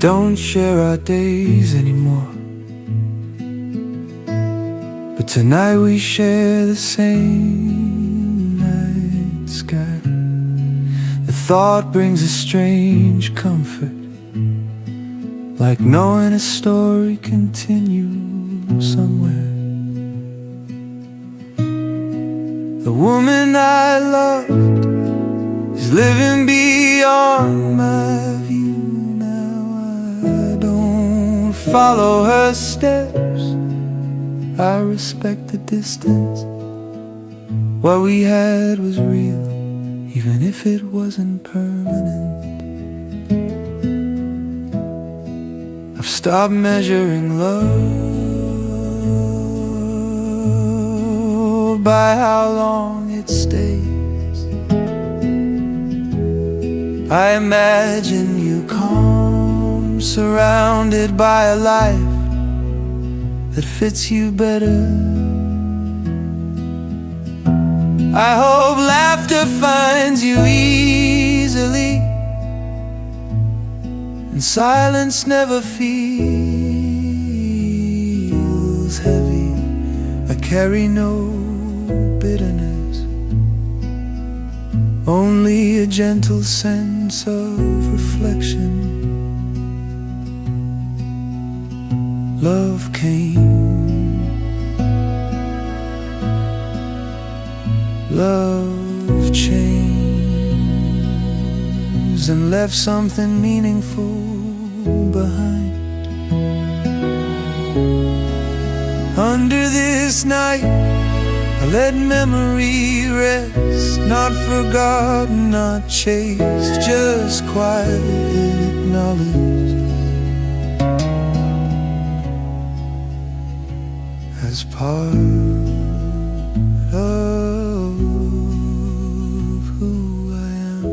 don't share our days anymore, but tonight we share the same night sky. The thought brings a strange comfort, like knowing a story continues somewhere. The woman I loved is living beyond my view now. I don't follow her steps, I respect the distance. What we had was real, even if it wasn't permanent. I've stopped measuring love by how long it stays. I imagine you calm, surrounded by a life that fits you better. I hope laughter finds you easily, and silence never feels heavy. I carry no bitterness, only a gentle sense of reflection. Love came, love changed, and left something meaningful behind. Under this night, I let memory rest, not forgotten, not chased, just quietly acknowledged as part of who I am.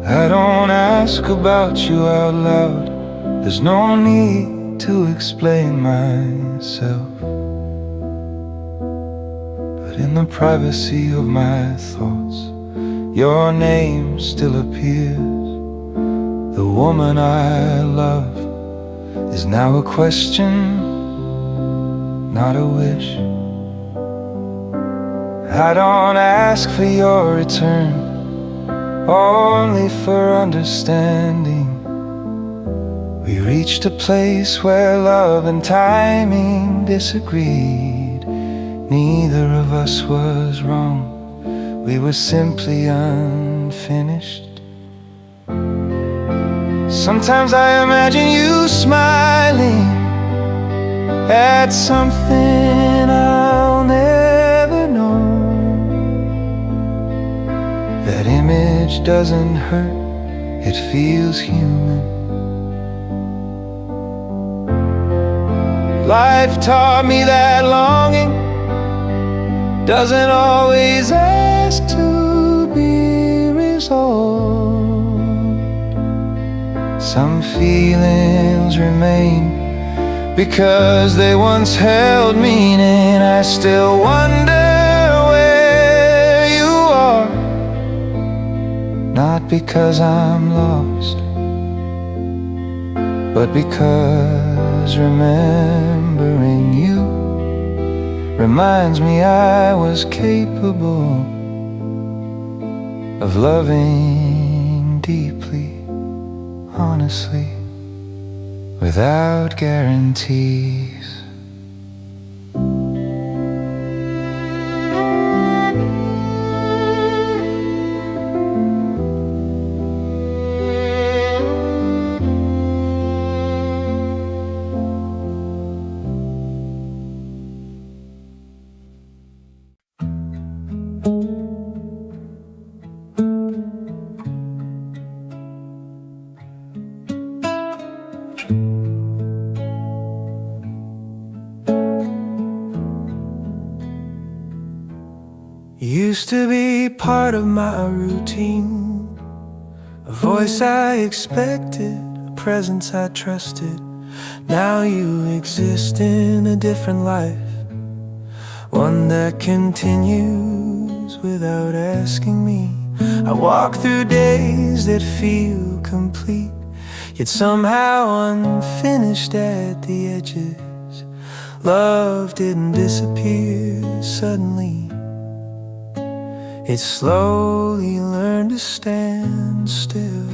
I don't ask about you out loud, there's no need to explain myself. But in the privacy of my thoughts, your name still appears. The woman I love is now a question, not a wish. I don't ask for your return, only for understanding. We reached a place where love and timing disagreed. Neither of us was wrong, we were simply unfinished. Sometimes I imagine you smiling at something I'll never know. That image doesn't hurt, it feels human. Life taught me that longing doesn't always ask to be resolved. Some feelings remain because they once held meaning. I still wonder where you are, not because I'm lost, but because remembering you reminds me I was capable of loving deeply, honestly, without guarantees. used to be part of my routine, a voice I expected, a presence I trusted. Now you exist in a different life, one that continues without asking me. I walk through days that feel complete, yet somehow unfinished at the edges. Love didn't disappear suddenly, it slowly learned to stand still.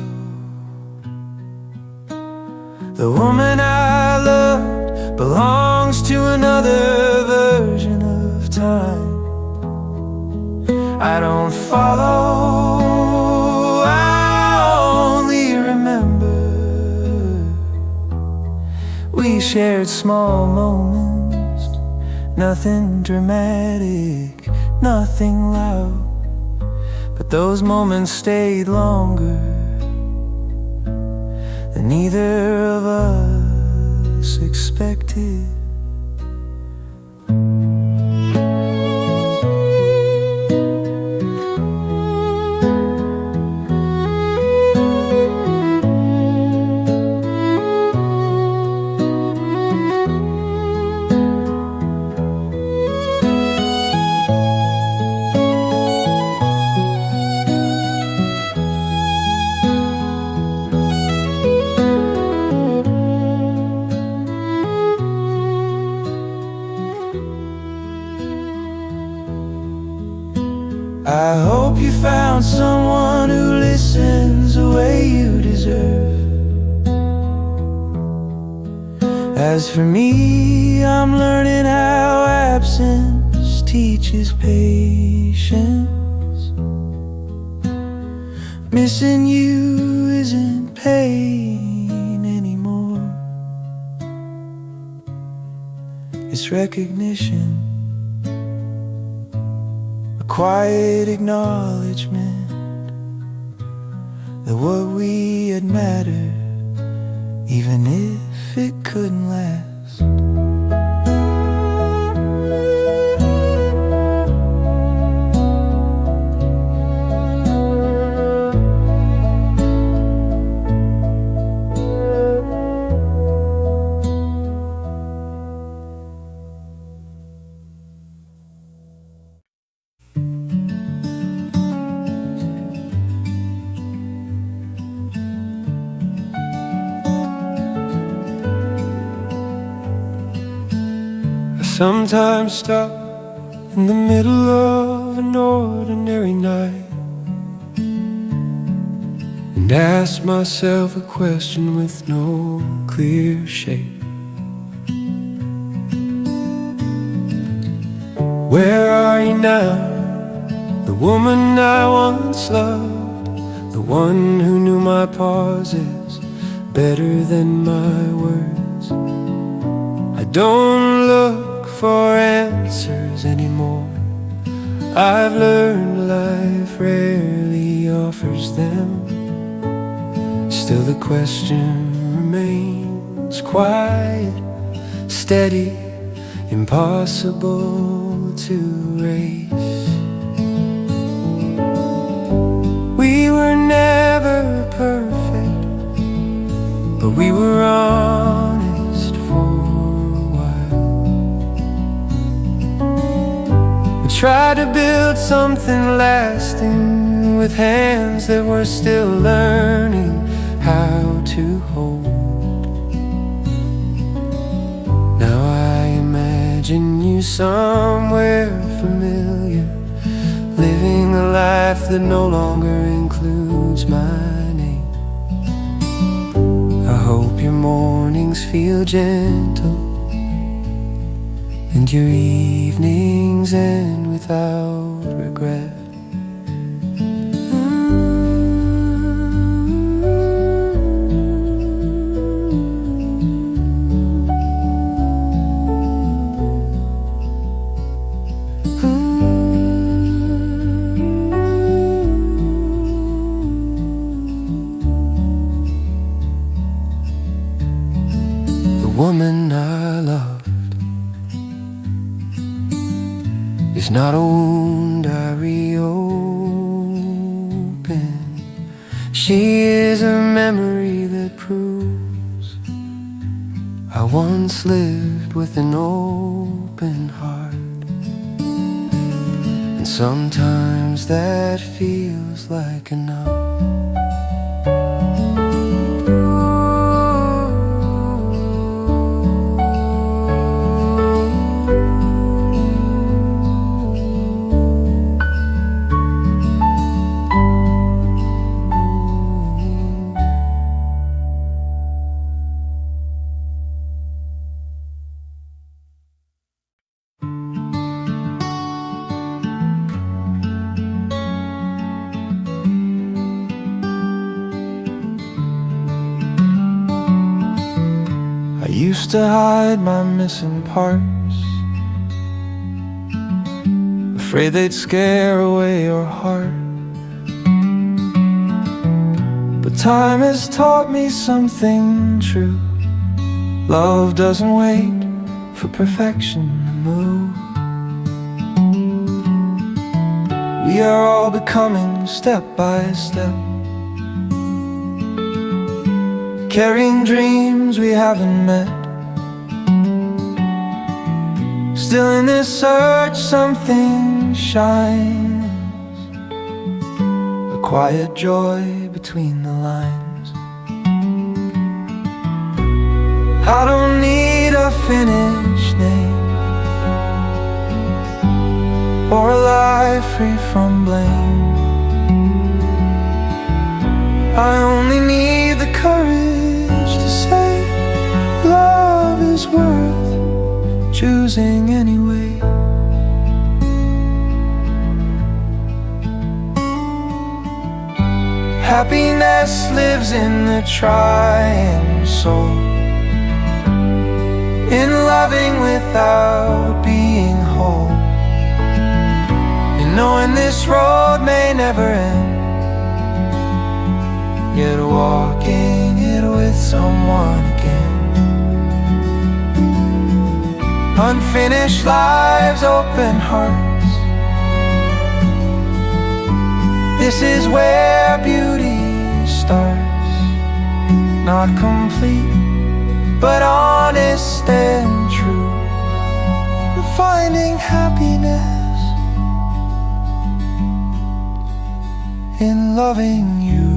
The woman I loved belongs to another version of time. I don't follow, I only remember. We shared small moments, nothing dramatic, nothing loud, but those moments stayed longer than neither of us expected. I hope you found someone who listens the way you deserve. As for me, I'm learning how absence teaches patience. Missing you isn't pain anymore, it's recognition. Quiet acknowledgement that what we had mattered, even if it couldn't last. Sometimes stop in the middle of an ordinary night and ask myself a question with no clear shape. Where are you now? The woman I once loved, the one who knew my pauses better than my words. I don't look for answers anymore. I've learned life rarely offers them. Still the question remains quiet, steady, impossible to erase. We were never perfect, but we were honest for try to build something lasting with hands that were still learning how to hold. Now I imagine you somewhere familiar, living a life that no longer includes my name. I hope your mornings feel gentle and your evenings end without regret. The woman I loved is not a wound I reopen. She is a memory that proves I once lived with an open heart. And sometimes that feels like enough. I used to hide my missing parts, afraid they'd scare away your heart. But time has taught me something true. Love doesn't wait for perfection to move. We are all becoming step by step, carrying dreams we haven't met. Still in this search something shines, a quiet joy between the lines. I don't need a finished name or a life free from blame. I only need the courage to say love is worth choosing anyway. Happiness lives in the trying soul, in loving without being whole, and knowing this road may never end, yet walking it with someone again. Unfinished lives, open hearts. This is where beauty starts. Not complete, but honest and true. Finding happiness in loving you.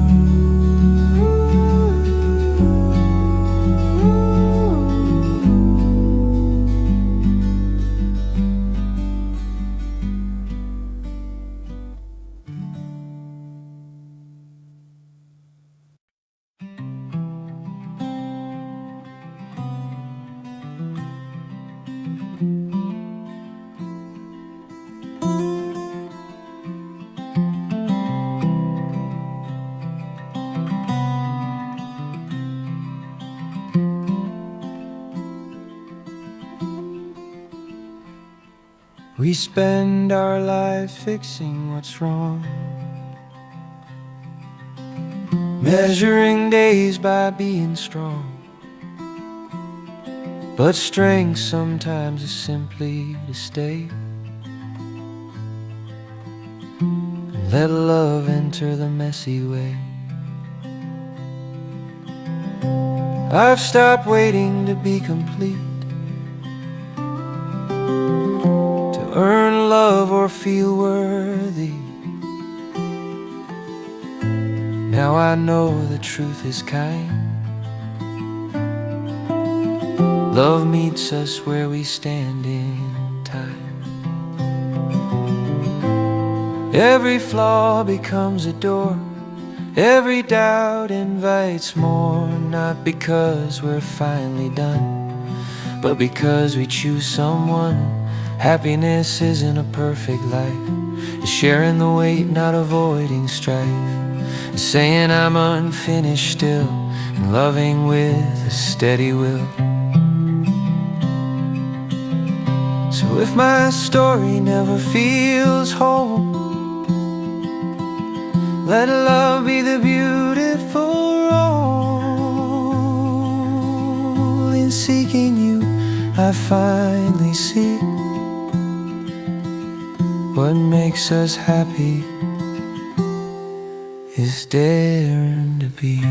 We spend our lives fixing what's wrong, measuring days by being strong. But strength sometimes is simply to stay and let love enter the messy way. I've stopped waiting to be complete, earn love or feel worthy. Now I know the truth is kind. Love meets us where we stand in time. Every flaw becomes a door, every doubt invites more. Not because we're finally done, but because we choose someone. Happiness isn't a perfect life, it's sharing the weight, not avoiding strife. It's saying I'm unfinished still, and loving with a steady will. So if my story never feels whole, let love be the beautiful role. In seeking you, I finally see What makes us happy is daring to be.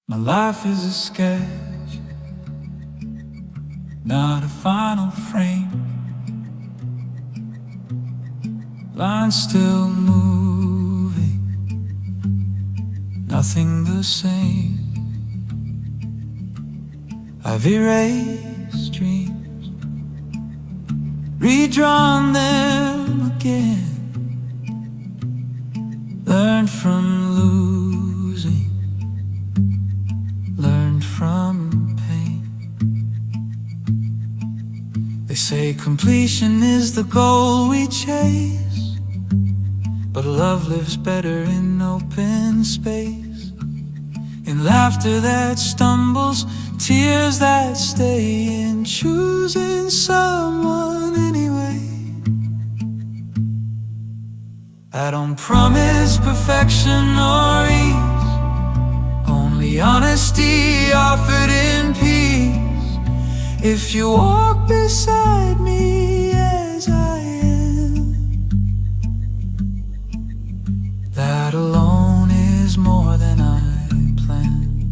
My life is a sketch, not a final frame. Lines still moving, nothing the same. I've erased dreams, redrawn them again. Learned from losing, learned from pain. They say completion is the goal we chase, but love lives better in open space, in laughter that stumbles, tears that stay, in choosing someone anyway. I don't promise perfection or ease, only honesty offered in peace. If you walk beside me as I am, that alone is more than I planned.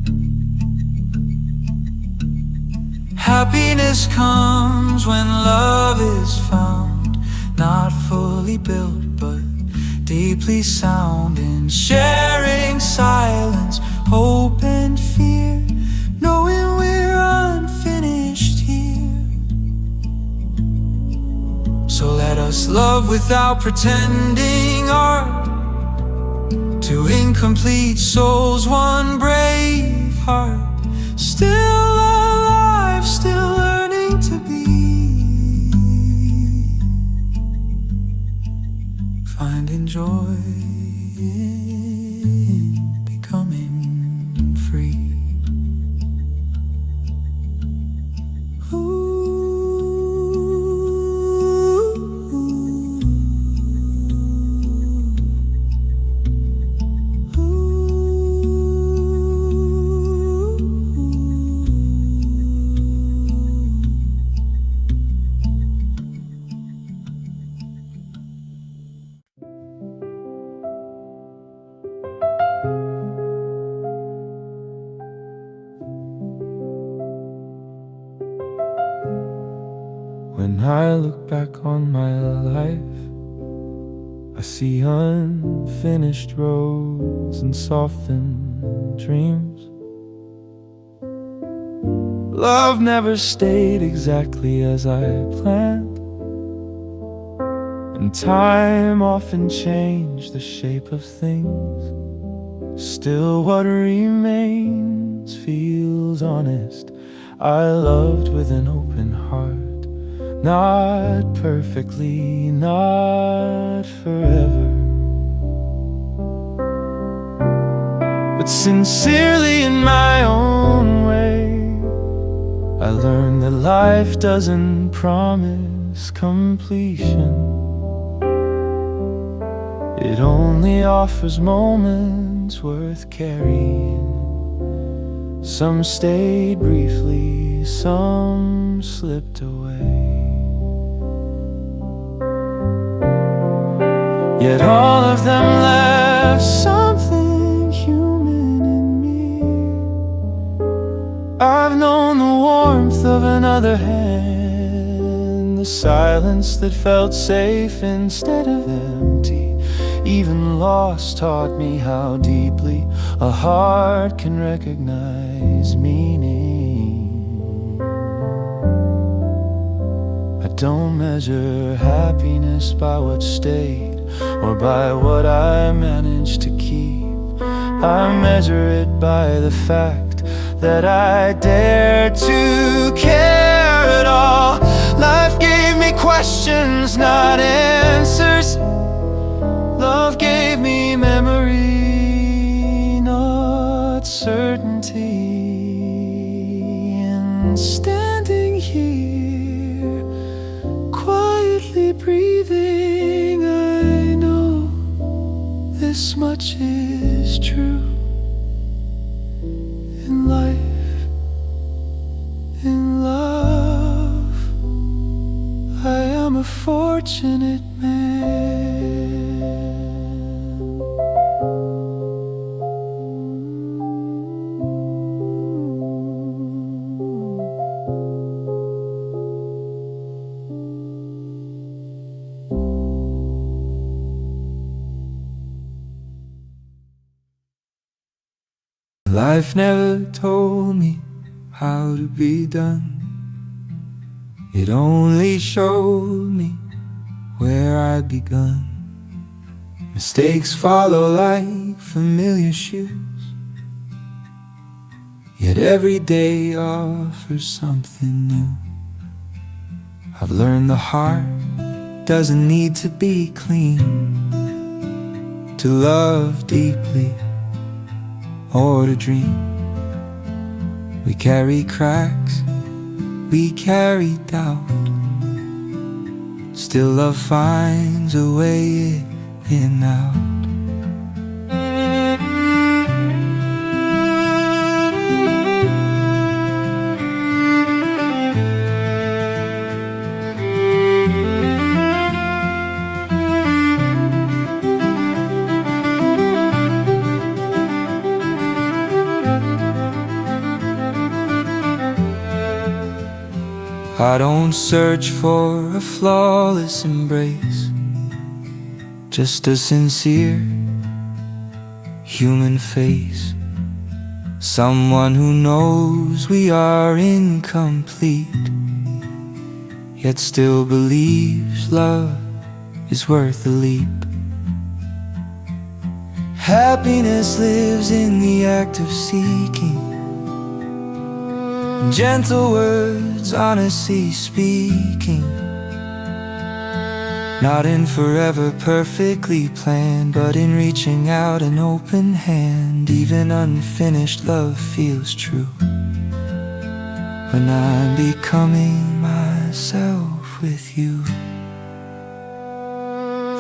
Happiness comes when love is found, not fully built but deeply sound, in sharing silence, hope and fear, knowing we're unfinished here. So let us love without pretending, art to incomplete souls, one brave heart, still alive, still learning to be. Finding joy in becoming free. When I look back on my life, I see unfinished roads and softened dreams. Love never stayed exactly as I planned, and time often changed the shape of things. Still what remains feels honest. I loved with an open heart, not perfectly, not forever, but sincerely in my own way. I learned that life doesn't promise completion, it only offers moments worth carrying. Some stayed briefly, some slipped away, yet all of them left something human in me. I've known the warmth of another hand, the silence that felt safe instead of empty. Even loss taught me how deeply a heart can recognize meaning. I don't measure happiness by what stayed or by what I managed to keep. I measure it by the fact that I dared to care at all. Life gave me questions, not answers. Love gave me memory, not certainty. And standing here, quietly breathing, this much is true. In life, in love, I am a fortunate man. Life never told me how to be done. It only showed me where I'd begun. Mistakes follow like familiar shoes, yet every day offers something new. I've learned the heart doesn't need to be clean to love deeply or to dream. We carry cracks, we carry doubt, still love finds a way in and out. I don't search for a flawless embrace, just a sincere human face. Someone who knows we are incomplete, yet still believes love is worth a leap. Happiness lives in the act of seeking, gentle words, honesty speaking. Not in forever perfectly planned, but in reaching out an open hand. Even unfinished love feels true when I'm becoming myself with you.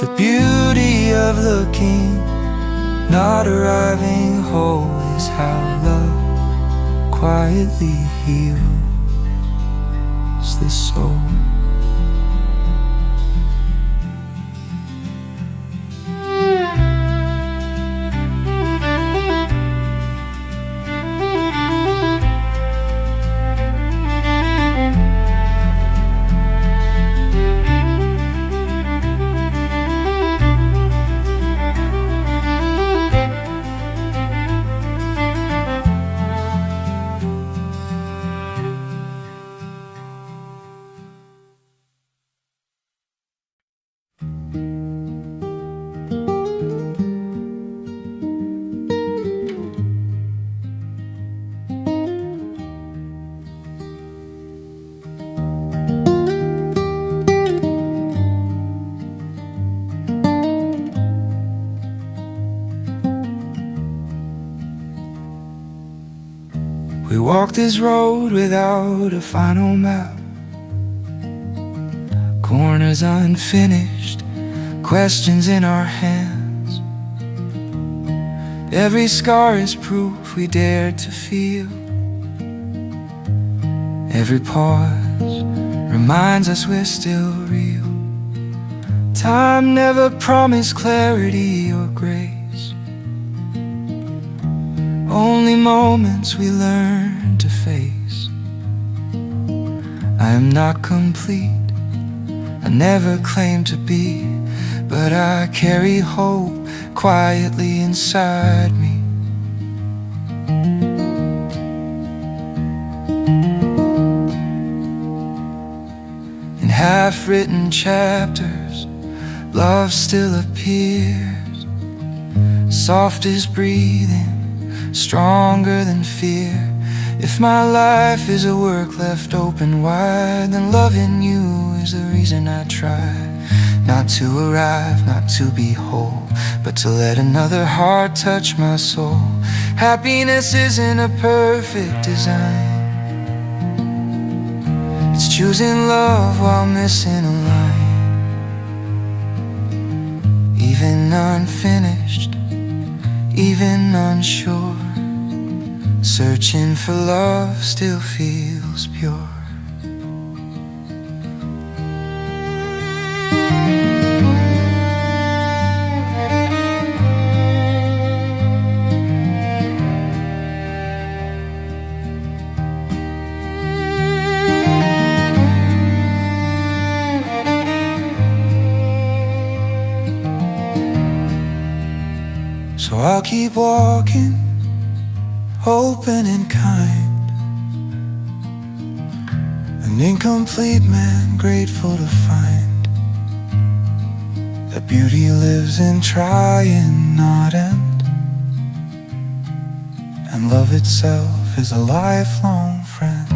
The beauty of looking, not arriving whole, is how love quietly heals the soul. We walk this road without a final map, corners unfinished, questions in our hands. Every scar is proof we dared to feel. Every pause reminds us we're still real. Time never promised clarity or grace, only moments we learn to face. I am not complete, I never claimed to be, but I carry hope quietly inside me. In half-written chapters, love still appears, soft as breathing, stronger than fear. If my life is a work left open wide, then loving you is the reason I try. Not to arrive, not to be whole, but to let another heart touch my soul. Happiness isn't a perfect design, it's choosing love while missing a line. Even unfinished even unsure. Searching for love still feels pure. So I'll keep walking, open and kind, an incomplete man grateful to find that beauty lives in trying, not end, and love itself is a lifelong friend.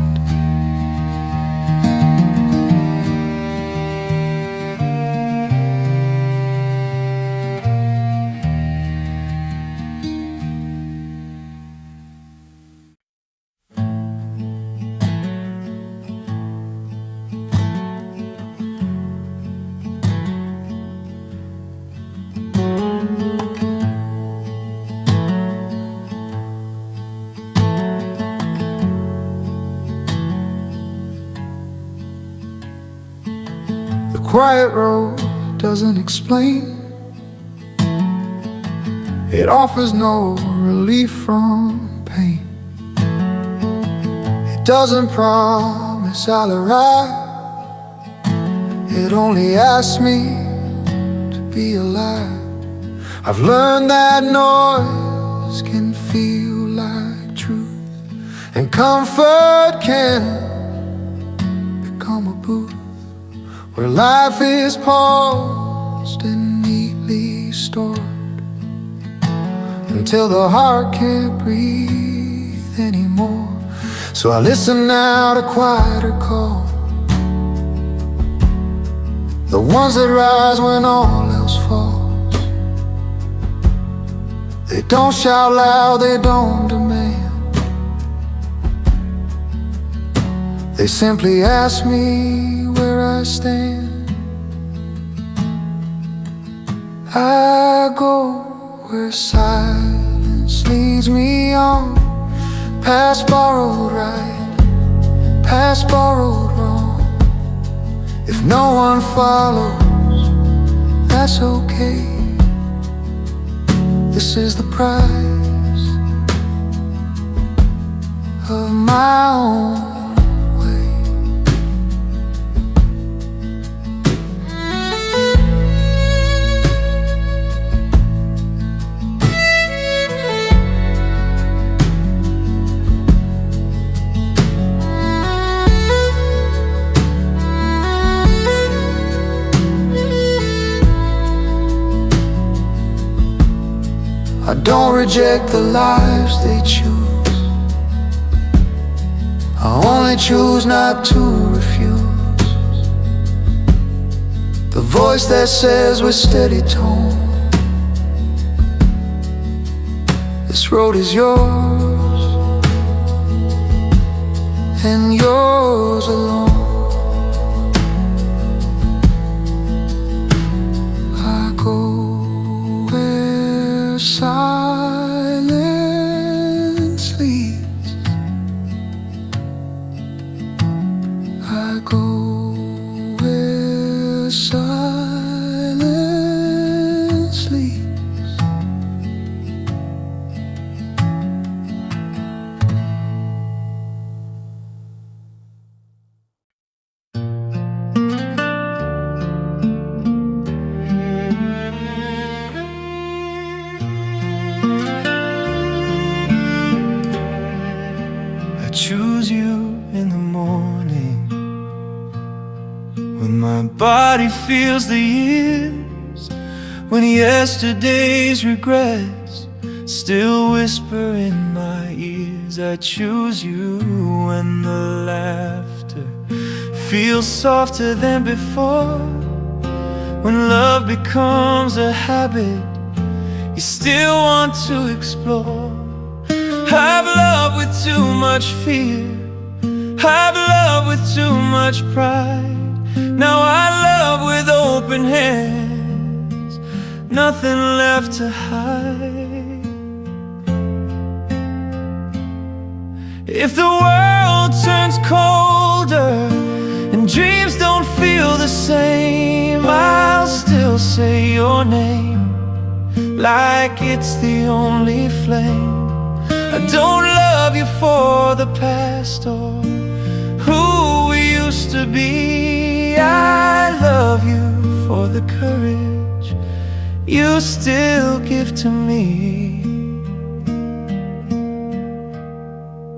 The quiet road doesn't explain, it offers no relief from pain. It doesn't promise I'll arrive, it only asks me to be alive. I've learned that noise can feel like truth, and comfort can become a booth where life is paused and neatly stored until the heart can't breathe anymore. So I listen now to quieter calls, the ones that rise when all else falls. They don't shout loud, they don't demand, they simply ask me where I stand. I go where silence leads me on, past borrowed right, past borrowed wrong. If no one follows, that's okay. This is the price of my own. I don't reject the lives they choose, I only choose not to refuse the voice that says with steady tone, this road is yours and yours alone. I go silence leads, I go where silence leads. Choose you in the morning when my body feels the years, when yesterday's regrets still whisper in my ears. I choose you when the laughter feels softer than before, when love becomes a habit you still want to explore. I've loved with too much fear, I've loved with too much pride. Now I love with open hands, nothing left to hide. If the world turns colder and dreams don't feel the same, I'll still say your name like it's the only flame. I don't love you for the past or who we used to be. I love you for the courage you still give to me.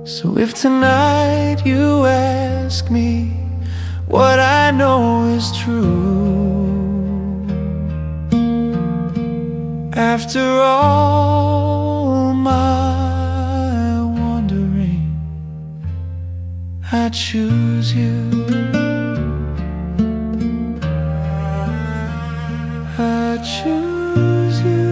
So if tonight you ask me what I know is true, after all my wandering, I choose you. I choose you.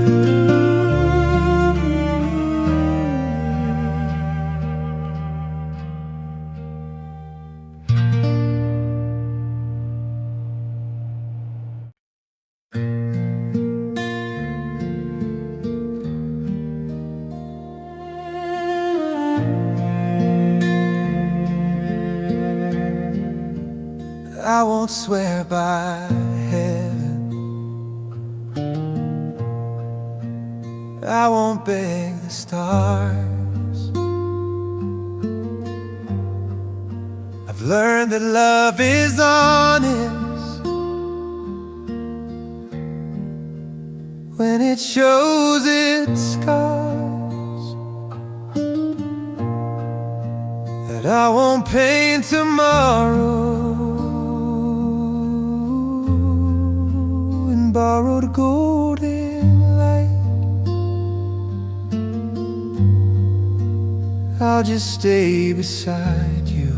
I won't swear by heaven, I won't beg the stars. I've learned that love is honest when it shows its scars. That I won't paint tomorrow in borrowed golden light. I'll just stay beside you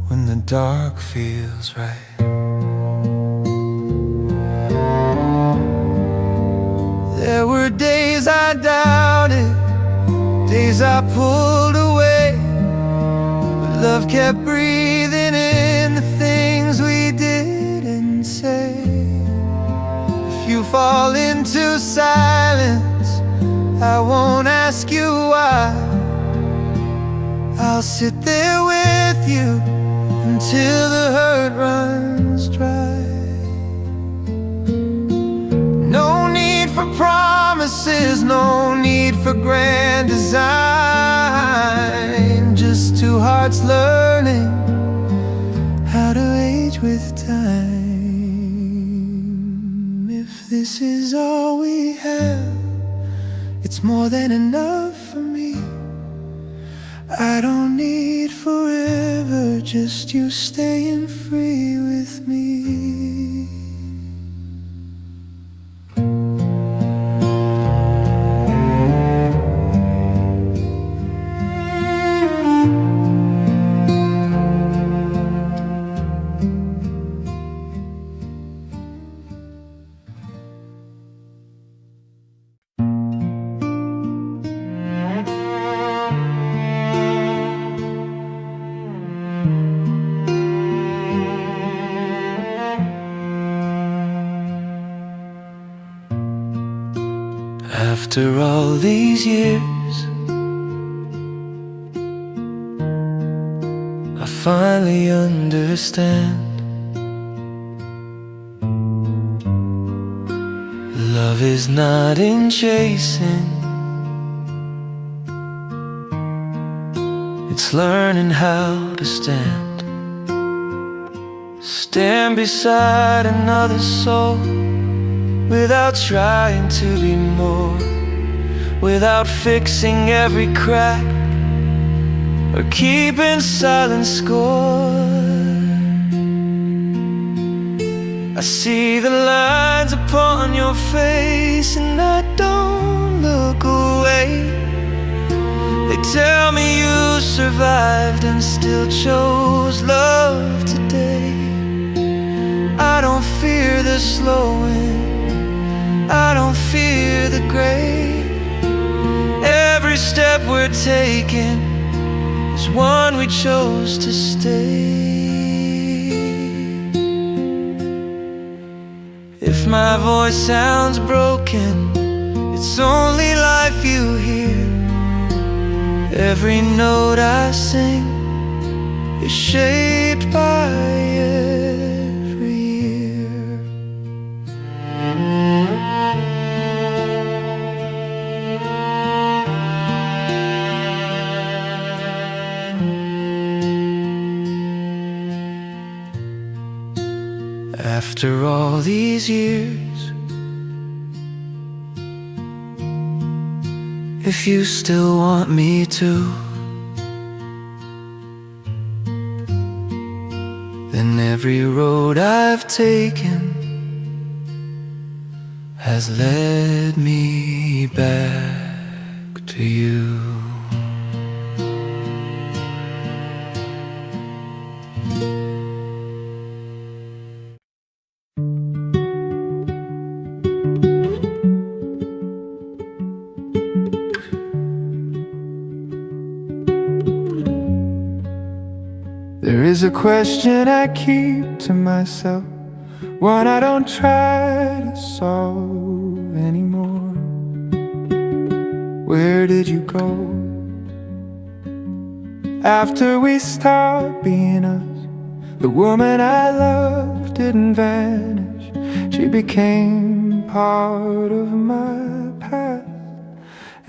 when the dark feels right. There were days I doubted, days I pulled away, but love kept breathing in the things we didn't say. If you fall into silence, I won't ask you why. I'll sit there with you until the hurt runs dry. No need for promises, no need for grand design. Just two hearts learning how to age with time. If this is all we have, it's more than enough for me. I don't need forever, just you staying free with me. After all these years, I finally understand. Love is not in chasing, it's learning how to stand. Stand beside another soul without trying to be more, without fixing every crack or keeping silent score. I see the lines upon your face and I don't look away. They tell me you survived and still chose love today. I don't fear the slowing, I don't fear the gray. Every step we're taking is one we chose to stay. If my voice sounds broken, it's only life life you hear. Every note I sing is shaped by every year. After all these years, if you still want me to, then every road I've taken has led me back to you. There is a question I keep to myself, one I don't try to solve anymore. Where did you go after we stopped being us? The woman I loved didn't vanish, she became part of my past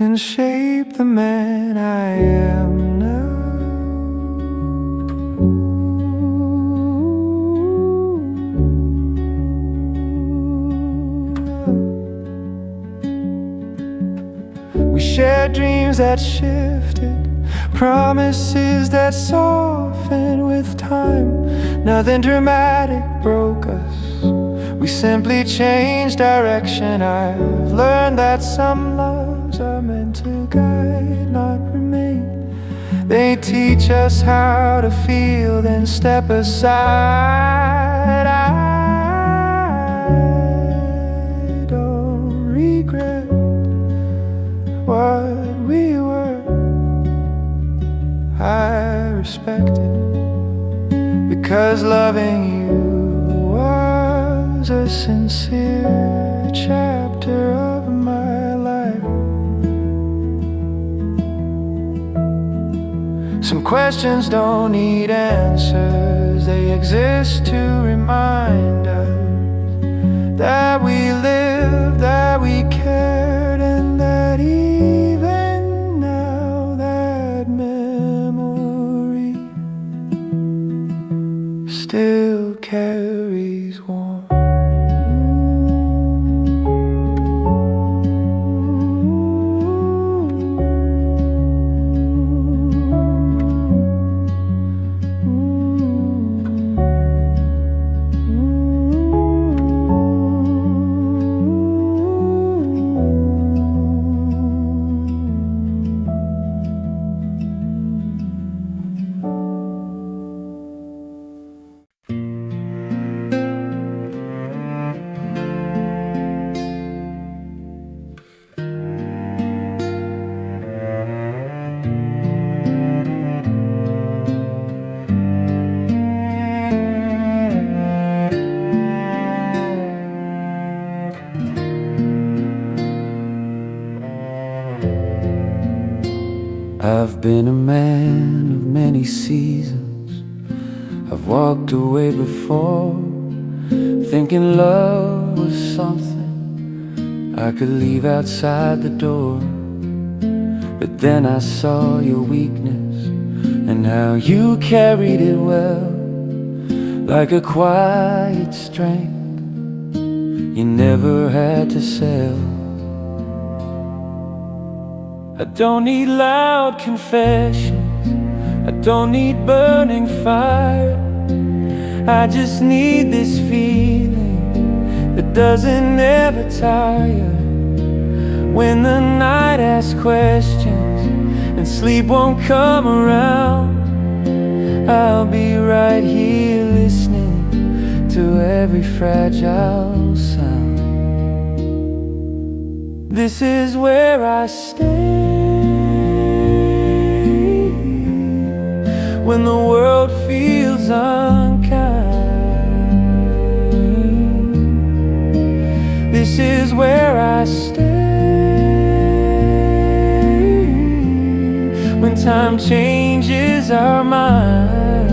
and shaped the man I am now. Shared dreams that shifted, promises that softened with time. Nothing dramatic broke us, we simply changed direction. I've learned that some loves are meant to guide, not remain. They teach us how to feel, then step aside. I don't regret what we were, I respect it, because loving you was a sincere chapter of my life. Some questions don't need answers, they exist to remind us that we lived, that we cared, and that even now that memory still carries warmth. I've been a man of many seasons. I've walked away before, thinking love was something I could leave outside the door. But then I saw your weakness and how you carried it well, like a quiet strength you never had to sell. I don't need loud confessions, I don't need burning fire. I just need this feeling that doesn't ever tire. When the night asks questions and sleep won't come around, I'll be right here listening to every fragile sound. This is where I stay when the world feels unkind. This is where I stay time changes our mind.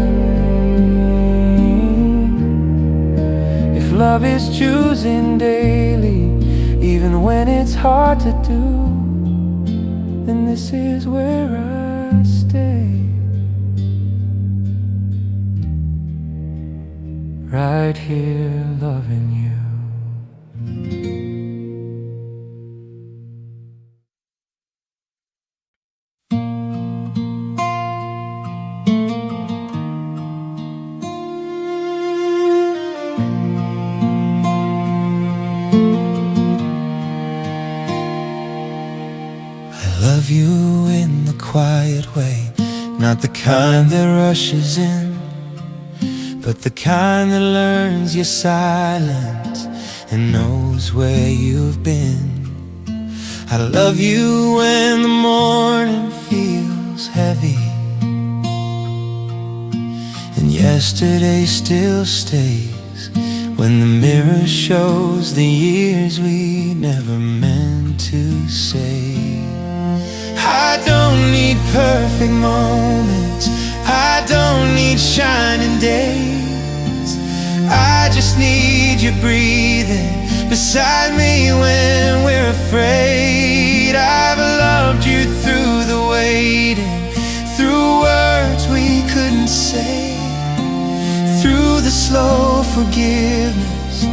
If love is choosing daily, even when it's hard to do, then this is where I stay. Right here loving you. Love you in the quiet way, not the kind that rushes in, but the kind that learns your silence and knows where you've been. I love you when the morning feels heavy and yesterday still stays, when the mirror shows the years we never meant to say. I don't need perfect moments, I don't need shining days, I just need you breathing beside me when we're afraid. I've loved you through the waiting, through words we couldn't say, through the slow forgiveness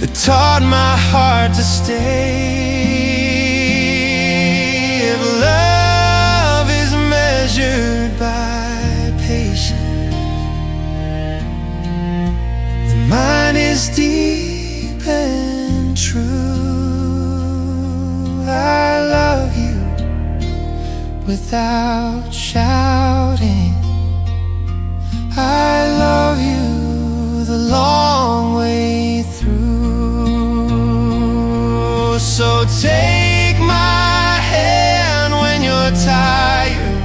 that taught my heart to stay. If love is measured by patience, then mine is deep and true. I love you without shouting, I love you the long way through. So take my hand when you're tired,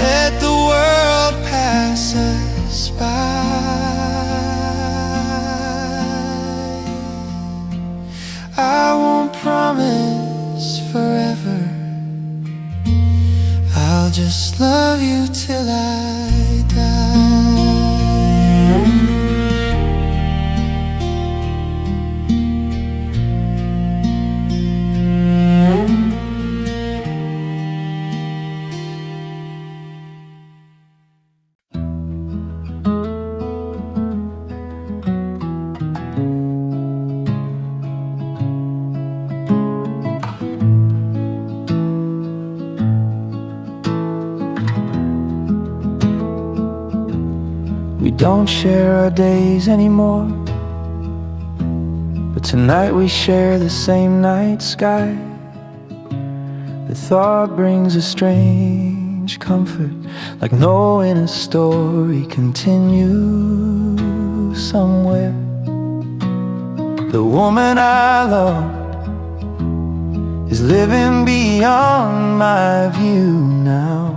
let the world pass us by. I won't promise forever, I'll just love you till I die. We don't share our days anymore, but tonight we share the same night sky. The thought brings a strange comfort, like knowing a story continues somewhere. The woman I loved is living beyond my view now.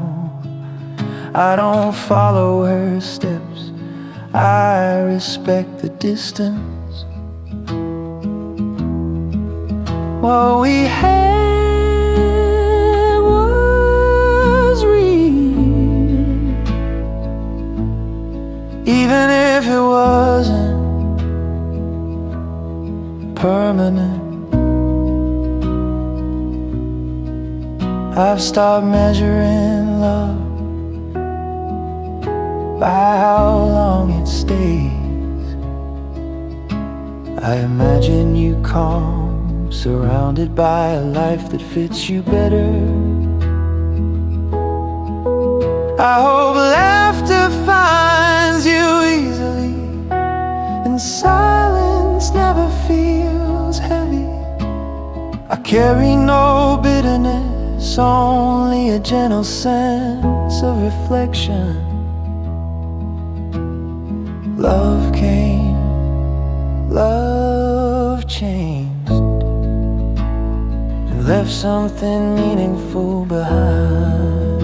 I don't follow her steps, I respect the distance. What we had was real, even if it wasn't permanent. I've stopped measuring love by how long it stays. I imagine you calm, surrounded by a life that fits you better. I hope laughter finds you easily, and silence never feels heavy. I carry no bitterness, only a gentle sense of reflection. Love came, love changed, and left something meaningful behind.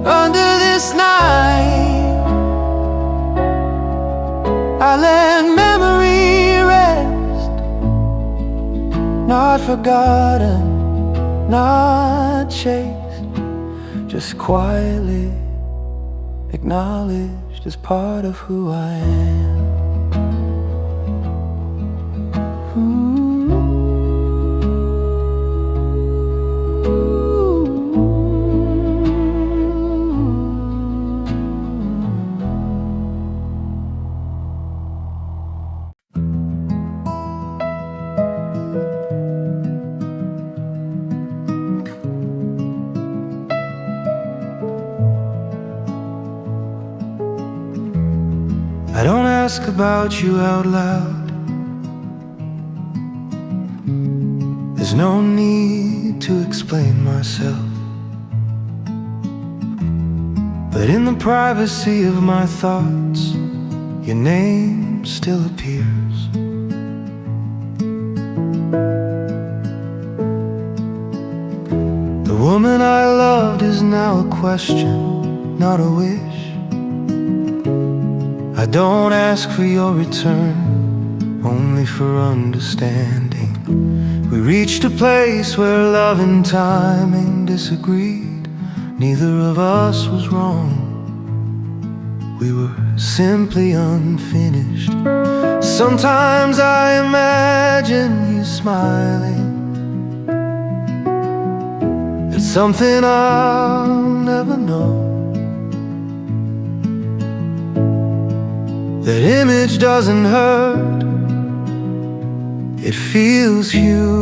Under this night, I let memory rest, not forgotten, not chased, just quietly acknowledged as part of who I am. I don't ask about you out loud. There's no need to explain myself. But in the privacy of my thoughts, your name still appears. The woman I loved is now a question, not a wish. I don't ask for your return, only for understanding. We reached a place where love and timing disagreed. Neither of us was wrong. We were simply unfinished. Sometimes I imagine you smiling at something I'll never know. That image doesn't hurt, it feels human.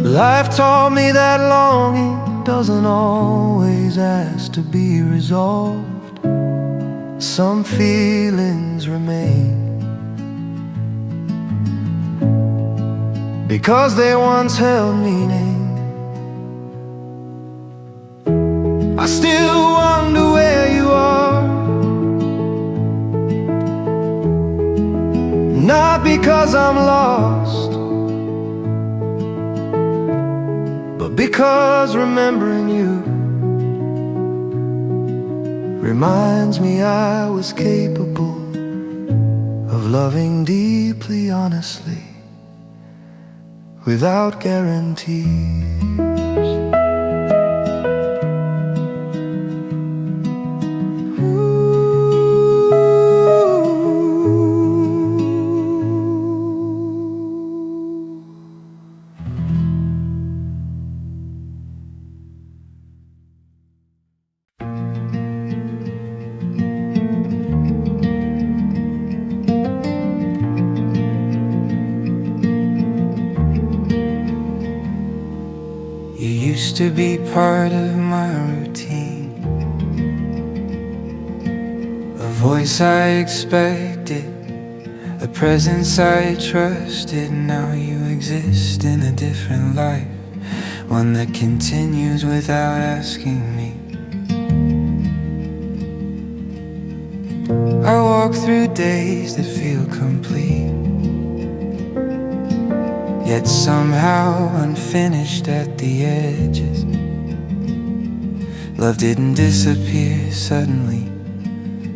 Life taught me that longing doesn't always ask to be resolved. Some feelings remain because they once held meaning. I still wonder where you are, not because I'm lost, but because remembering you reminds me I was capable of loving deeply, honestly, without guarantees. Used to be part of my routine, a voice I expected, a presence I trusted. Now you exist in a different life, one that continues without asking me. I walk through days that feel complete, yet somehow unfinished at the edges. Love didn't disappear suddenly,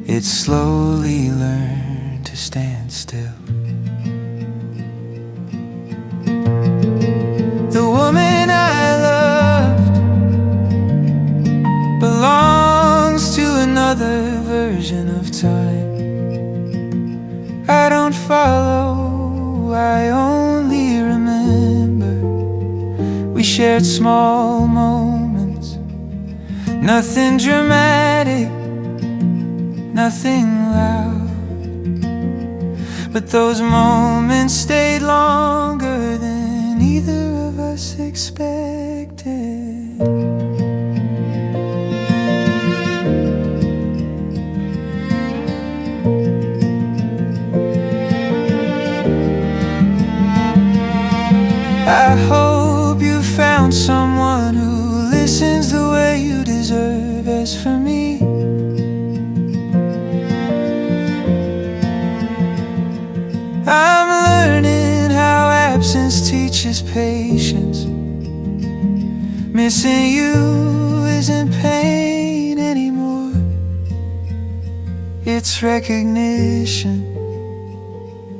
it slowly learned to stand still. The woman I loved belongs to another version of time. I don't follow, I only remember. We shared small moments, nothing dramatic, nothing loud, but those moments stayed longer than either of us expected. I hope you found someone who listens the way you deserve. As for me, I'm learning how absence teaches patience. Missing you isn't pain anymore, it's recognition.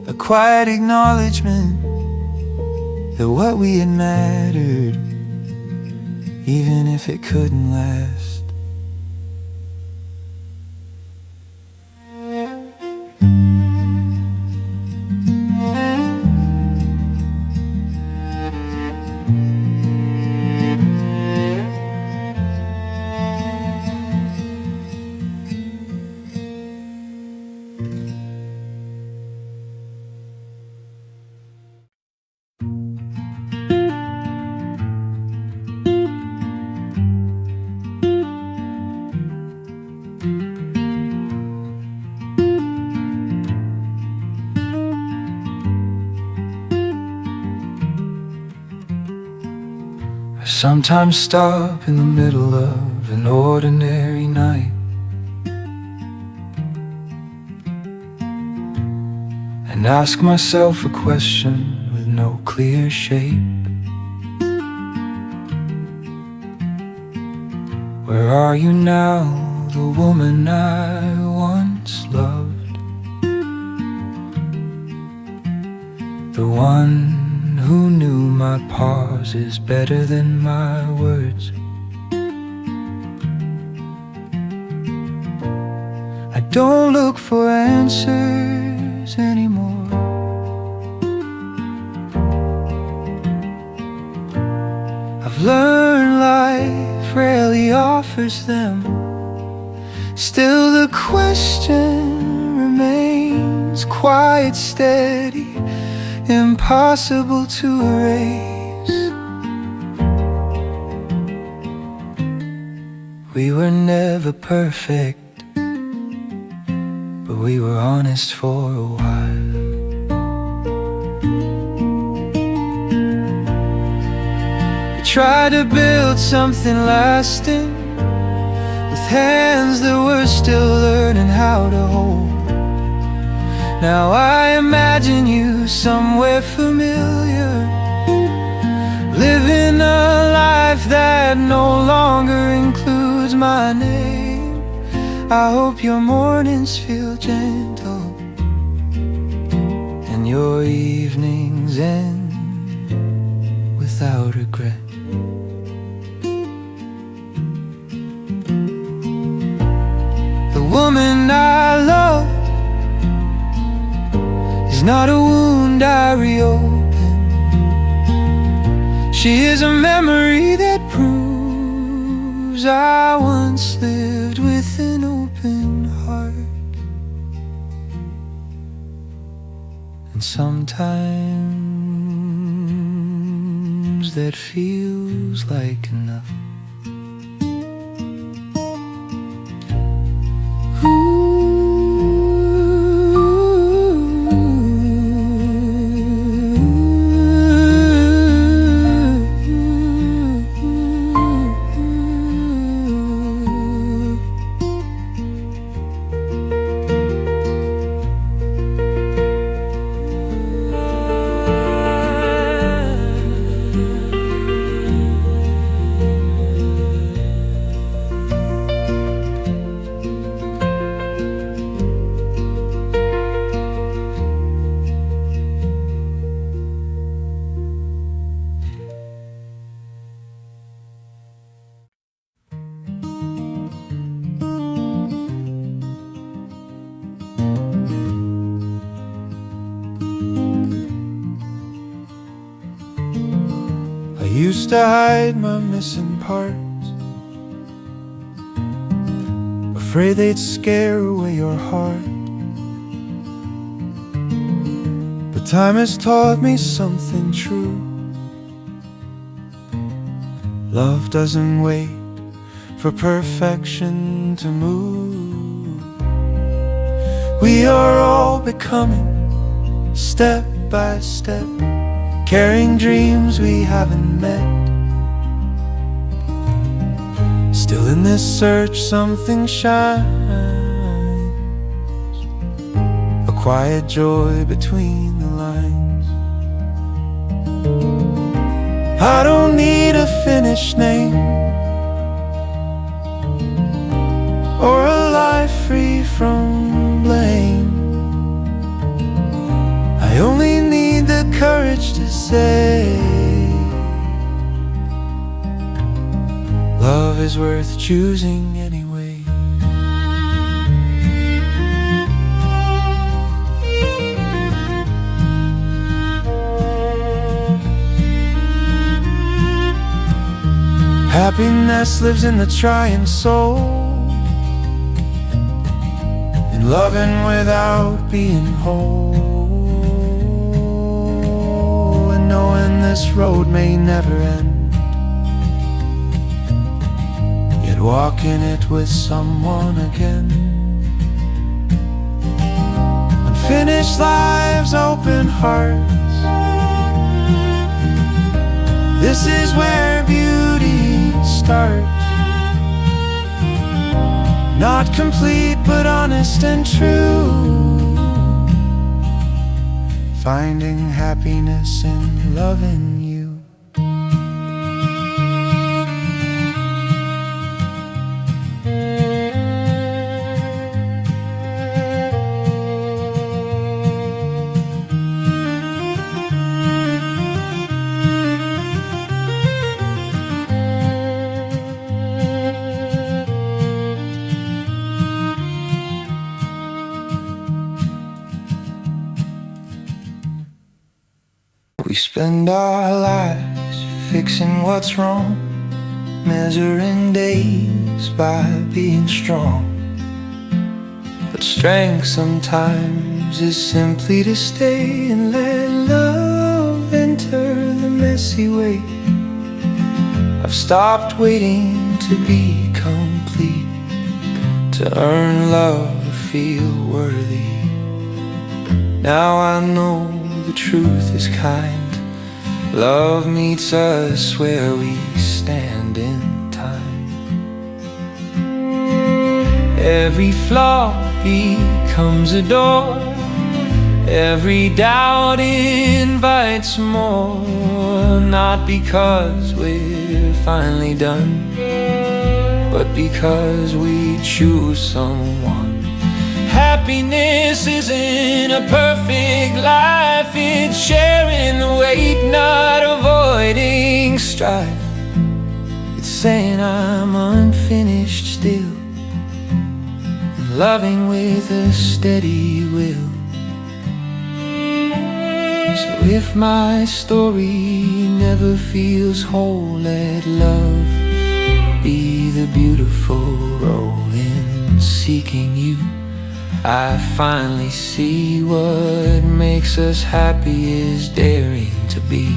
a quiet acknowledgement that what we had mattered, even if it couldn't last. I sometimes stop in the middle of an ordinary night and ask myself a question with no clear shape. Where are you now, the woman I once loved? The one who knew my pauses better than my words. I don't look for answers anymore. I've learned life rarely offers them. Still the question remains quiet, steady, impossible to erase. We were never perfect, but we were honest for a while. We tried to build something lasting with hands that were still learning how to hold. Now I imagine you somewhere familiar, living a life that no longer includes my name. I hope your mornings feel gentle and your evenings end without regret. The woman I love is not a wound I reopen. She is a memory that proves I once lived with an open heart. And sometimes that feels like enough. I used to hide my missing parts, afraid they'd scare away your heart. But time has taught me something true. Love doesn't wait for perfection to move. We are all becoming, step by step, carrying dreams we haven't met. Still in this search something shines, a quiet joy between the lines. I don't need a finished name or a life free from blame. say love is worth choosing anyway. Happiness lives in the trying soul, in loving without being whole, and knowing this road may never end, yet walking it with someone again. Unfinished lives, open hearts, this is where beauty starts. Not complete but honest and true, finding happiness in loving you. We spend our lives fixing what's wrong, measuring days by being strong. But strength sometimes is simply to stay and let love enter the messy way. I've stopped waiting to be complete, to earn love or feel worthy. Now I know the truth is kind. Love meets us where we stand in time. Every flaw becomes a door, every doubt invites more. Not because we're finally done, but because we choose someone. Happiness isn't a perfect life, it's sharing the weight, not avoiding strife. It's saying I'm unfinished still, and loving with a steady will. So if my story never feels whole, let love be the beautiful role in seeking you. I finally see what makes us happy is daring to be.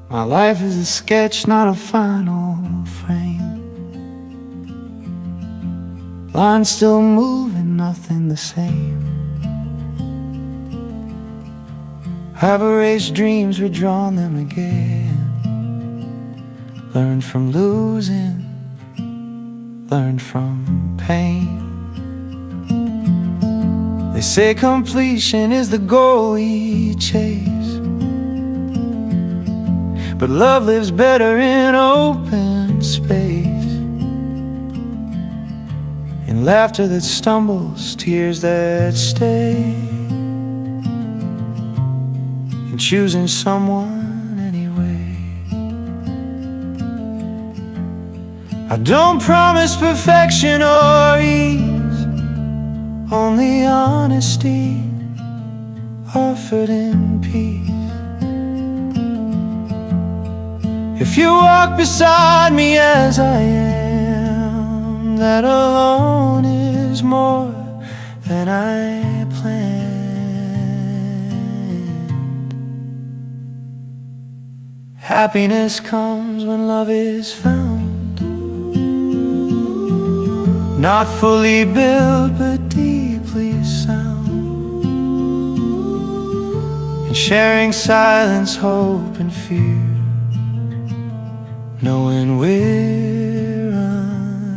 My life is a sketch, not a final frame. Lines still moving, nothing the same. I've erased dreams, redrawn them again. Learned from losing, learned from pain. They say completion is the goal we chase, but love lives better in open space, in laughter that stumbles, tears that stay, in choosing someone anyway. I don't promise perfection or ease, only honesty offered in peace. If you walk beside me as I am, that alone is more than I planned. Happiness comes when love is found, not fully built but deeply sound, and sharing silence, hope and fear, knowing we're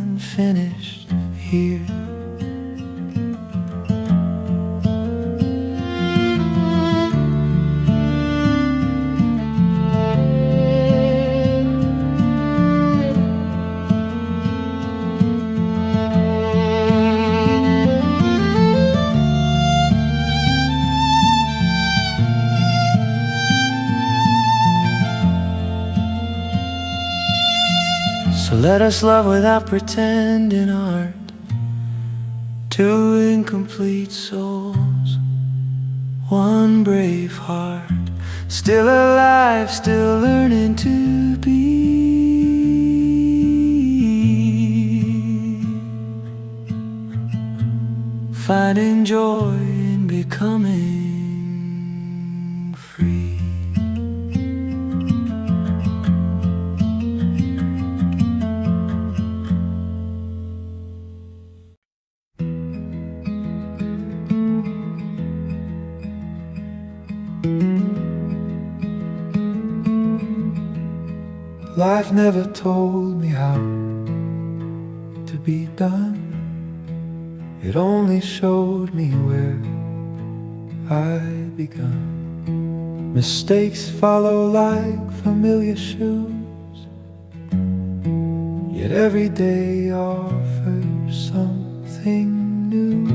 unfinished here. So let us love without pretending art, two incomplete souls, one brave heart, still alive, still learning to be, finding joy in becoming free. Life never told me how to be done. It only showed me where I'd begun. Mistakes follow like familiar shoes, yet every day offers something new.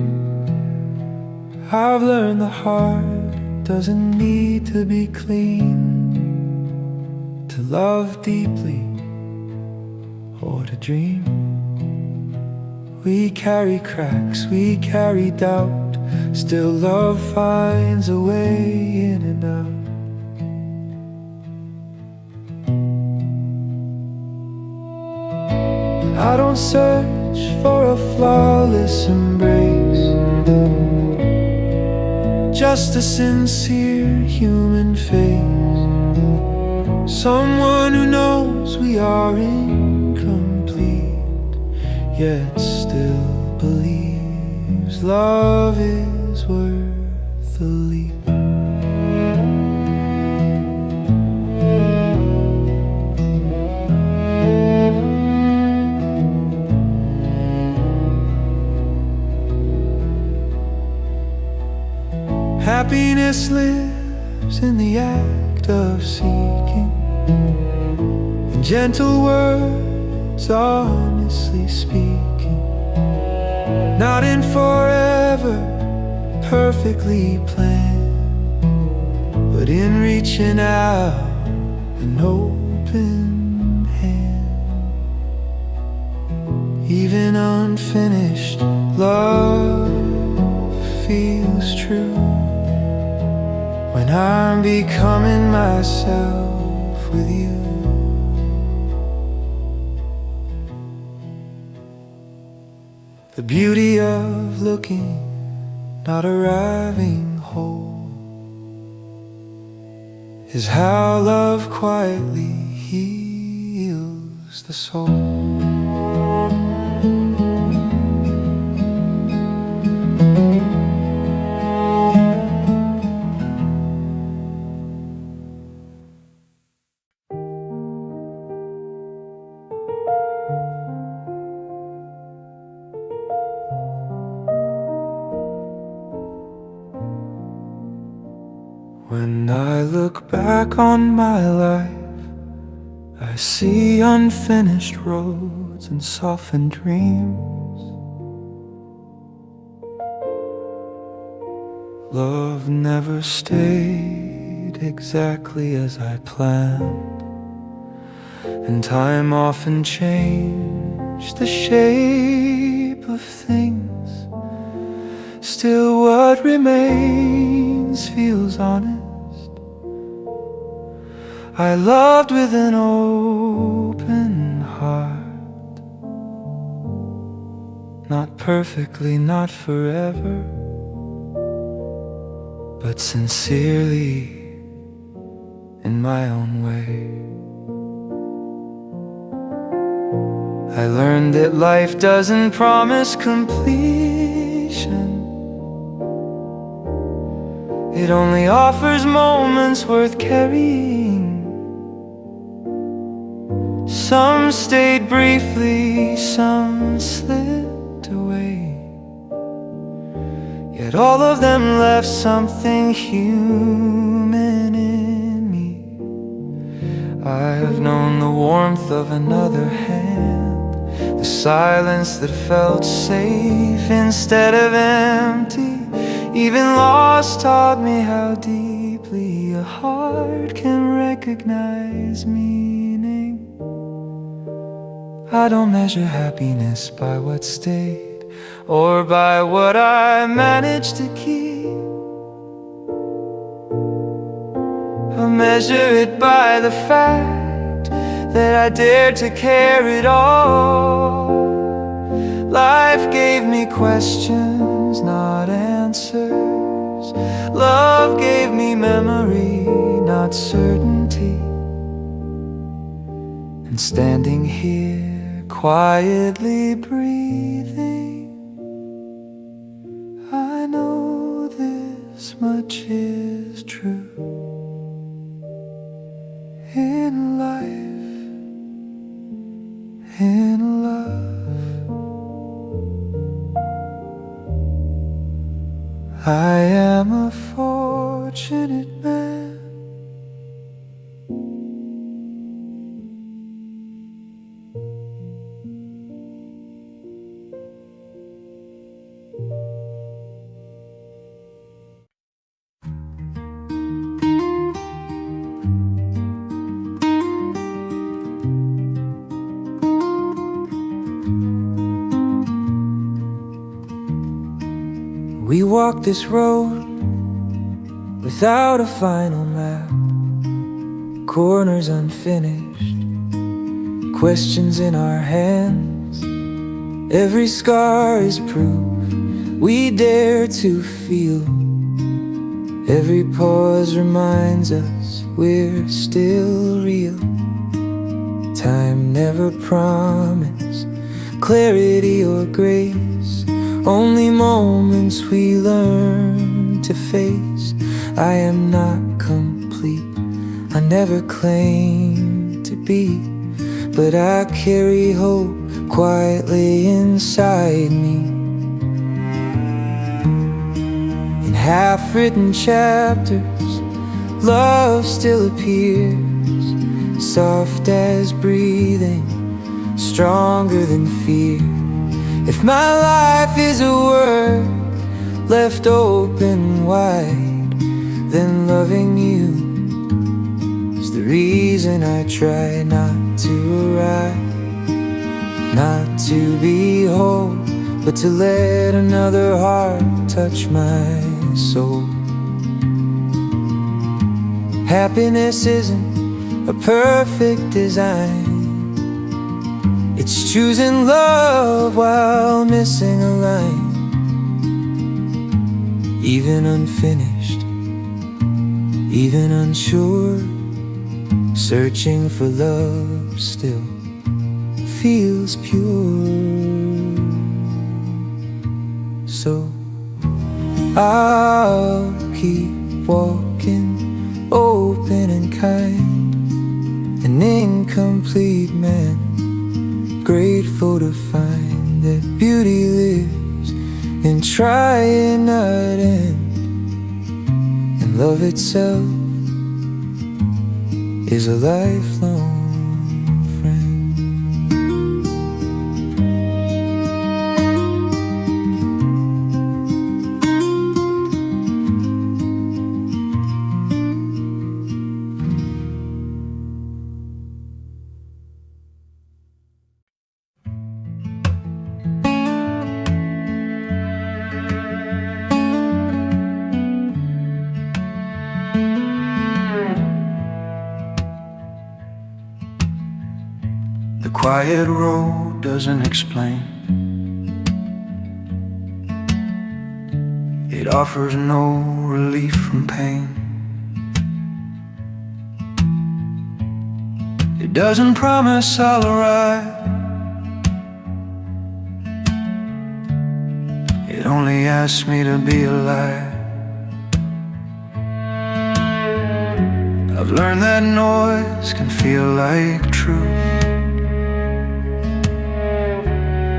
I've learned the heart doesn't need to be clean to love deeply or to dream. We carry cracks, we carry doubt, still love finds a way in and out. I don't search for a flawless embrace, just a sincere human face. Someone who knows we are incomplete, yet still believes love is worth the leap. Happiness lives in the act of seeking, in gentle words, honestly speaking, not in forever, perfectly planned, but in reaching out an open hand. Even unfinished love feels true when I'm becoming myself with you. The beauty of looking, not arriving whole, is how love quietly heals the soul. When I look back on my life, I see unfinished roads and softened dreams. Love never stayed exactly as I planned, and time often changed the shape of things. Still what remains feels honest. I loved with an open heart, not perfectly, not forever, but sincerely in my own way. I learned that life doesn't promise completion. It only offers moments worth carrying. Some stayed briefly, some slipped away. Yet all of them left something human in me. I've known the warmth of another hand, the silence that felt safe instead of empty. Even loss taught me how deeply a heart can recognize meaning. I don't measure happiness by what stayed or by what I managed to keep. I measure it by the fact that I dared to care at all. Life gave me questions, not answers. Love gave me memory, not certainty. And standing here, quietly breathing, I know this much is true. In life, in love, I am a fortunate man. We walk this road without a final map, corners unfinished, questions in our hands. Every scar is proof we dare to feel. Every pause reminds us we're still real. Time never promised clarity or grace, only moments we learn to face. I am not complete, I never claimed to be, but I carry hope quietly inside me. In half-written chapters, love still appears, soft as breathing, stronger than fear. If my life is a work left open wide, then loving you is the reason I try not to arrive, not to be whole, but to let another heart touch my soul. Happiness isn't a perfect design, it's choosing love while missing a line. Even unfinished, even unsure, searching for love still feels pure. So I'll keep walking, open and kind, an incomplete man, grateful to find that beauty lives in trying not end. And love itself is a lifelong friend. The quiet road doesn't explain, it offers no relief from pain. doesn't promise I'll arrive. It only asks me to be alive. I've learned that noise can feel like truth,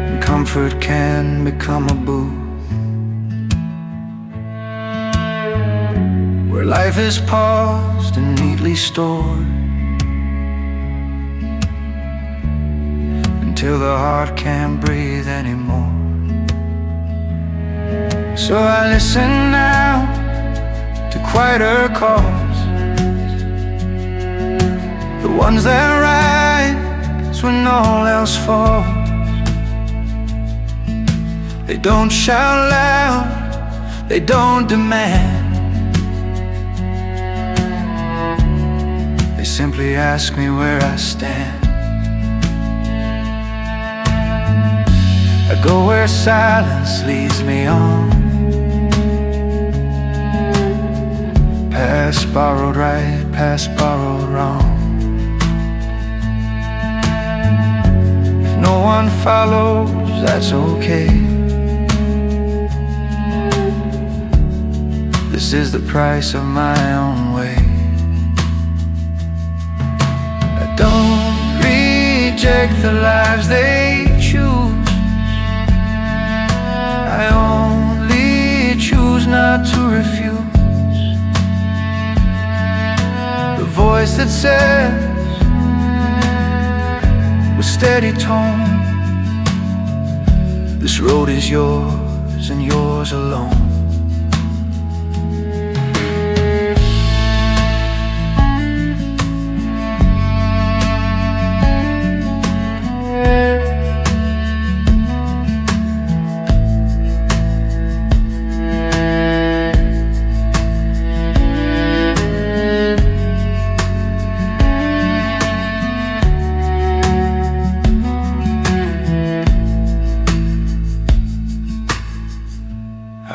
and comfort can become a booth, where life is paused and neatly stored, until the heart can't breathe anymore. So I listen now to quieter calls, the ones that rise when all else falls. They don't shout loud, they don't demand, they simply ask me where I stand. I go where silence leads me on, past borrowed right, past borrowed wrong. If no one follows, that's okay. This is the price of my own way. I don't reject the lives they choose, I only choose not to refuse the voice that says, with steady tone, this road is yours and yours alone.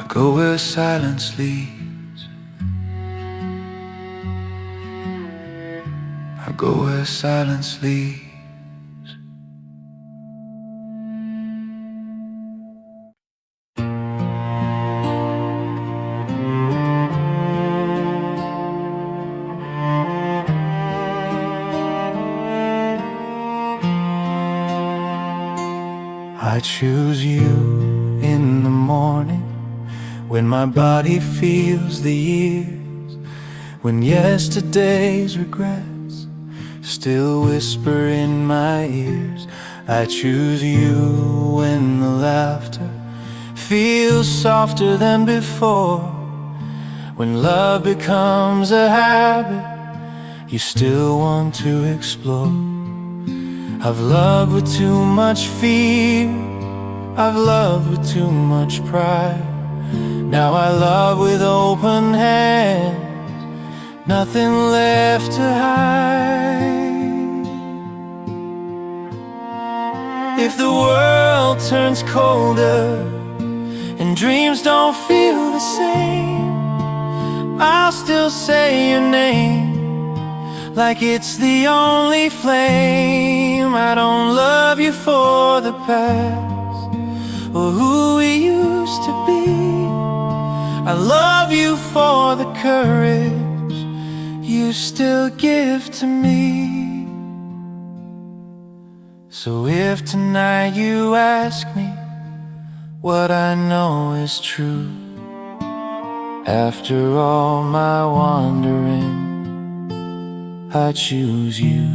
Go where silence leads, I go where silence leads. I choose you in the morning, when my body feels the years, when yesterday's regrets still whisper in my ears. I choose you when the laughter feels softer than before, when love becomes a habit you still want to explore. I've loved with too much fear, I've loved with too much pride. Now I love with open hands, nothing left to hide. If the world turns colder and dreams don't feel the same, I'll still say your name like it's the only flame. I don't love you for the past or who we used to be, I love you for the courage you still give to me. So if tonight you ask me what I know is true, after all my wandering, I choose you.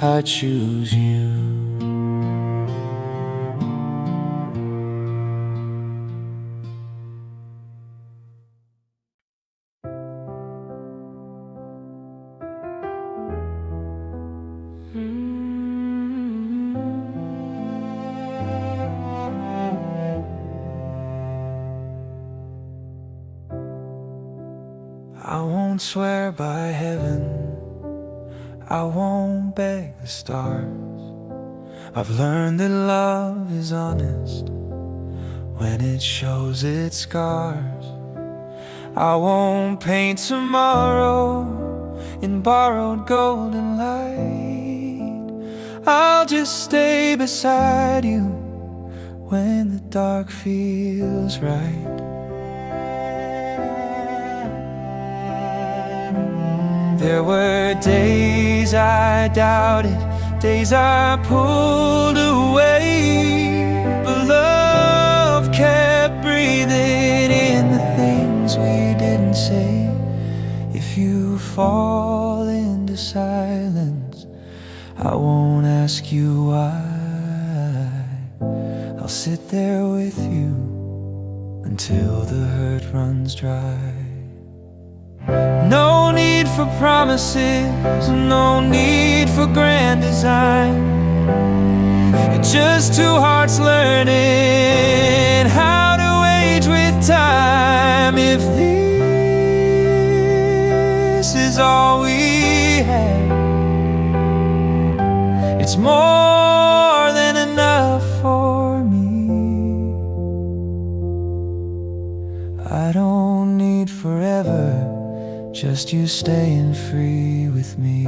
I choose you. I won't swear by heaven, I won't beg the stars. I've learned that love is honest when it shows its scars. I won't paint tomorrow in borrowed golden light. I'll just stay beside you when the dark feels right. There were days I doubted, days I pulled away, but love kept breathing in the things we didn't say. If you fall into silence, I won't ask you why. I'll sit there with you until the hurt runs dry. No need for promises, no need for grand design. Just two hearts learning how to age with time. If this is all we have, it's more than enough for me. I don't need forever, just you staying free with me.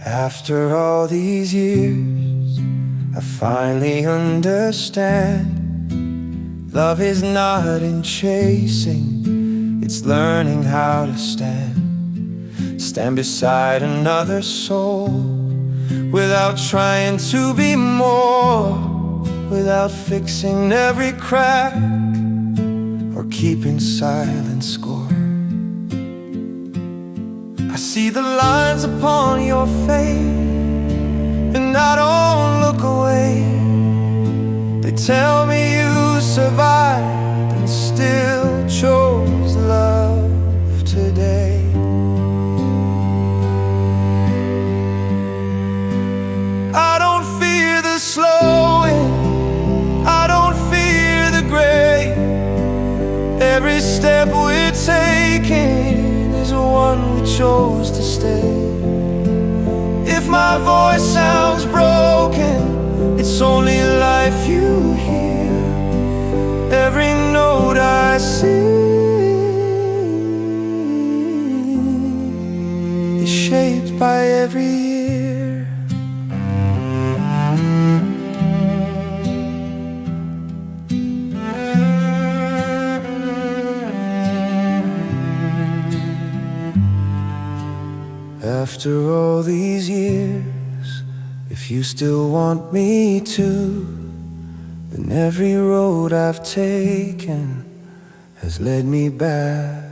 After all these years, I finally understand. Love is not in chasing, it's learning how to stand. Stand beside another soul without trying to be more, without fixing every crack or keeping silent score. I see the lines upon your face, and I don't look away. They tell me you survived and still chose love today. I don't fear the slowing, I don't fear the gray. Every step we're taking is one we chose to stay. If my voice sounds broken, it's only life you hear. Every note I sing is shaped by every year. After all these years, if you still want me to, then every road I've taken has led me back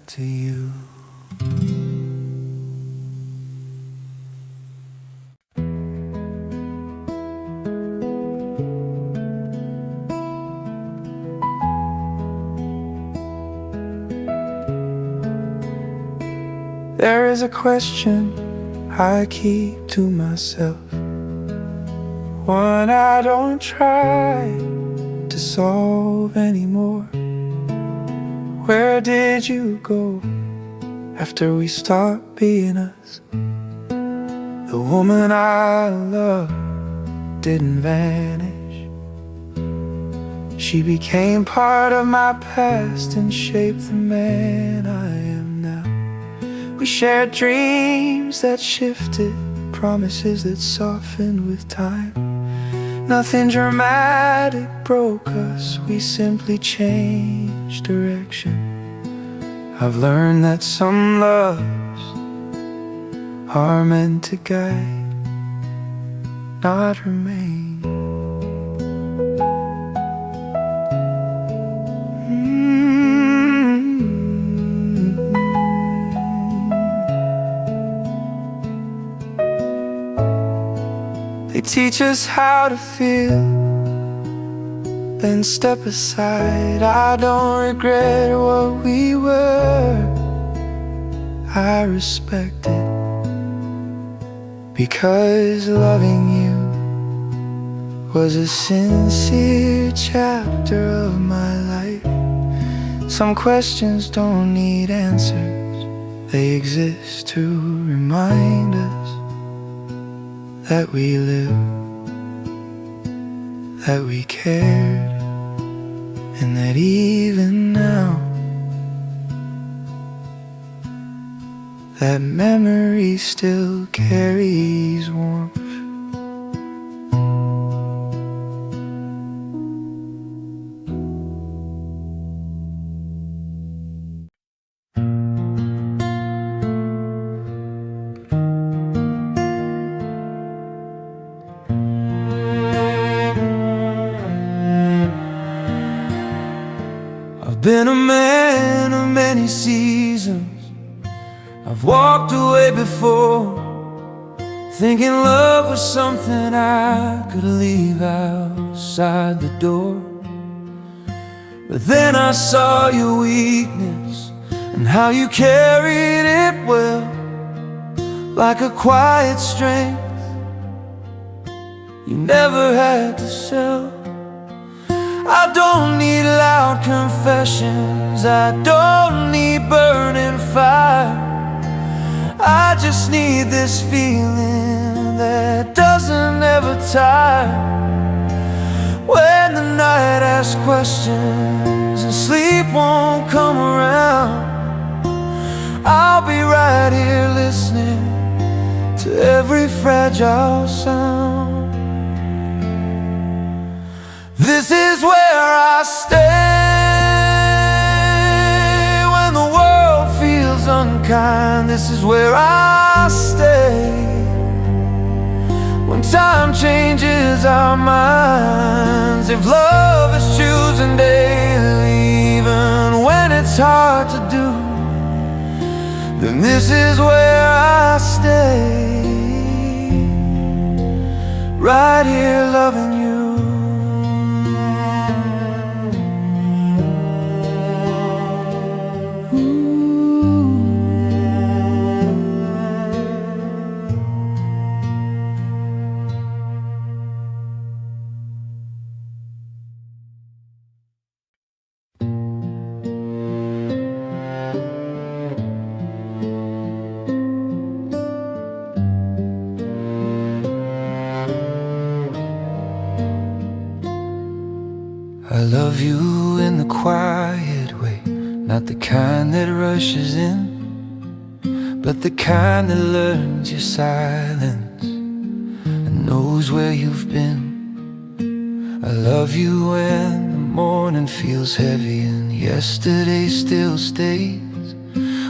to you. There is a question I keep to myself, one I don't try to solve anymore. Where did you go after we stopped being us? The woman I loved didn't vanish. She became part of my past and shaped the man I am now. We shared dreams that shifted, promises that softened with time. Nothing dramatic broke us, we simply changed direction. I've learned that some loves are meant to guide, not remain. They teach us how to feel, then step aside. I don't regret what we were, I respect it, because loving you was a sincere chapter of my life. Some questions don't need answers, they exist to remind us that we lived, that we cared, and that even now that memory still carries warmth. I've been a man of many seasons. I've walked away before, thinking love was something I could leave outside the door. But then I saw your weakness and how you carried it well, like a quiet strength you never had to sell. I don't need loud confessions, I don't need burning fire. I just need this feeling that doesn't ever tire. When the night asks questions and sleep won't come around, I'll be right here listening to every fragile sound. This is where I stay when the world feels unkind. This is where I stay when time changes our minds. If love is choosing daily, even when it's hard to do, then this is where I stay, right here loving you. I love you in the quiet way, not the kind that rushes in, but the kind that learns your silence and knows where you've been. I love you when the morning feels heavy and yesterday still stays,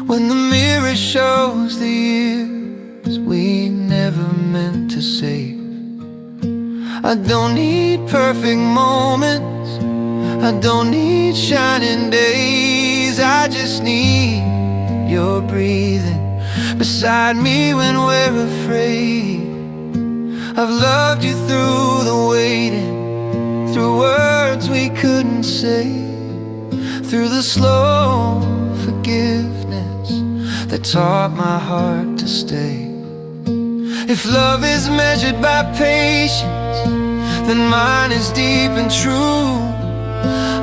when the mirror shows the years we never meant to save. I don't need perfect moments, I don't need shining days, I just need your breathing beside me when we're afraid. I've loved you through the waiting, through words we couldn't say, through the slow forgiveness that taught my heart to stay. If love is measured by patience, then mine is deep and true.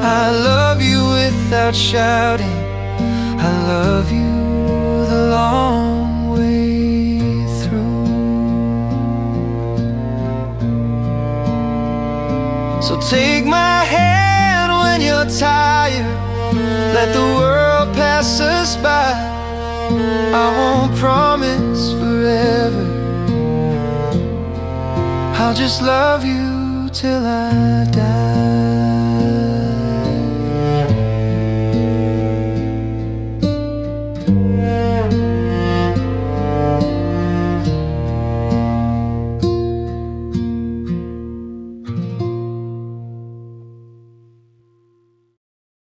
I love you without shouting, I love you the long way through. So take my hand when you're tired, let the world pass us by. I won't promise forever, I'll just love you till I die.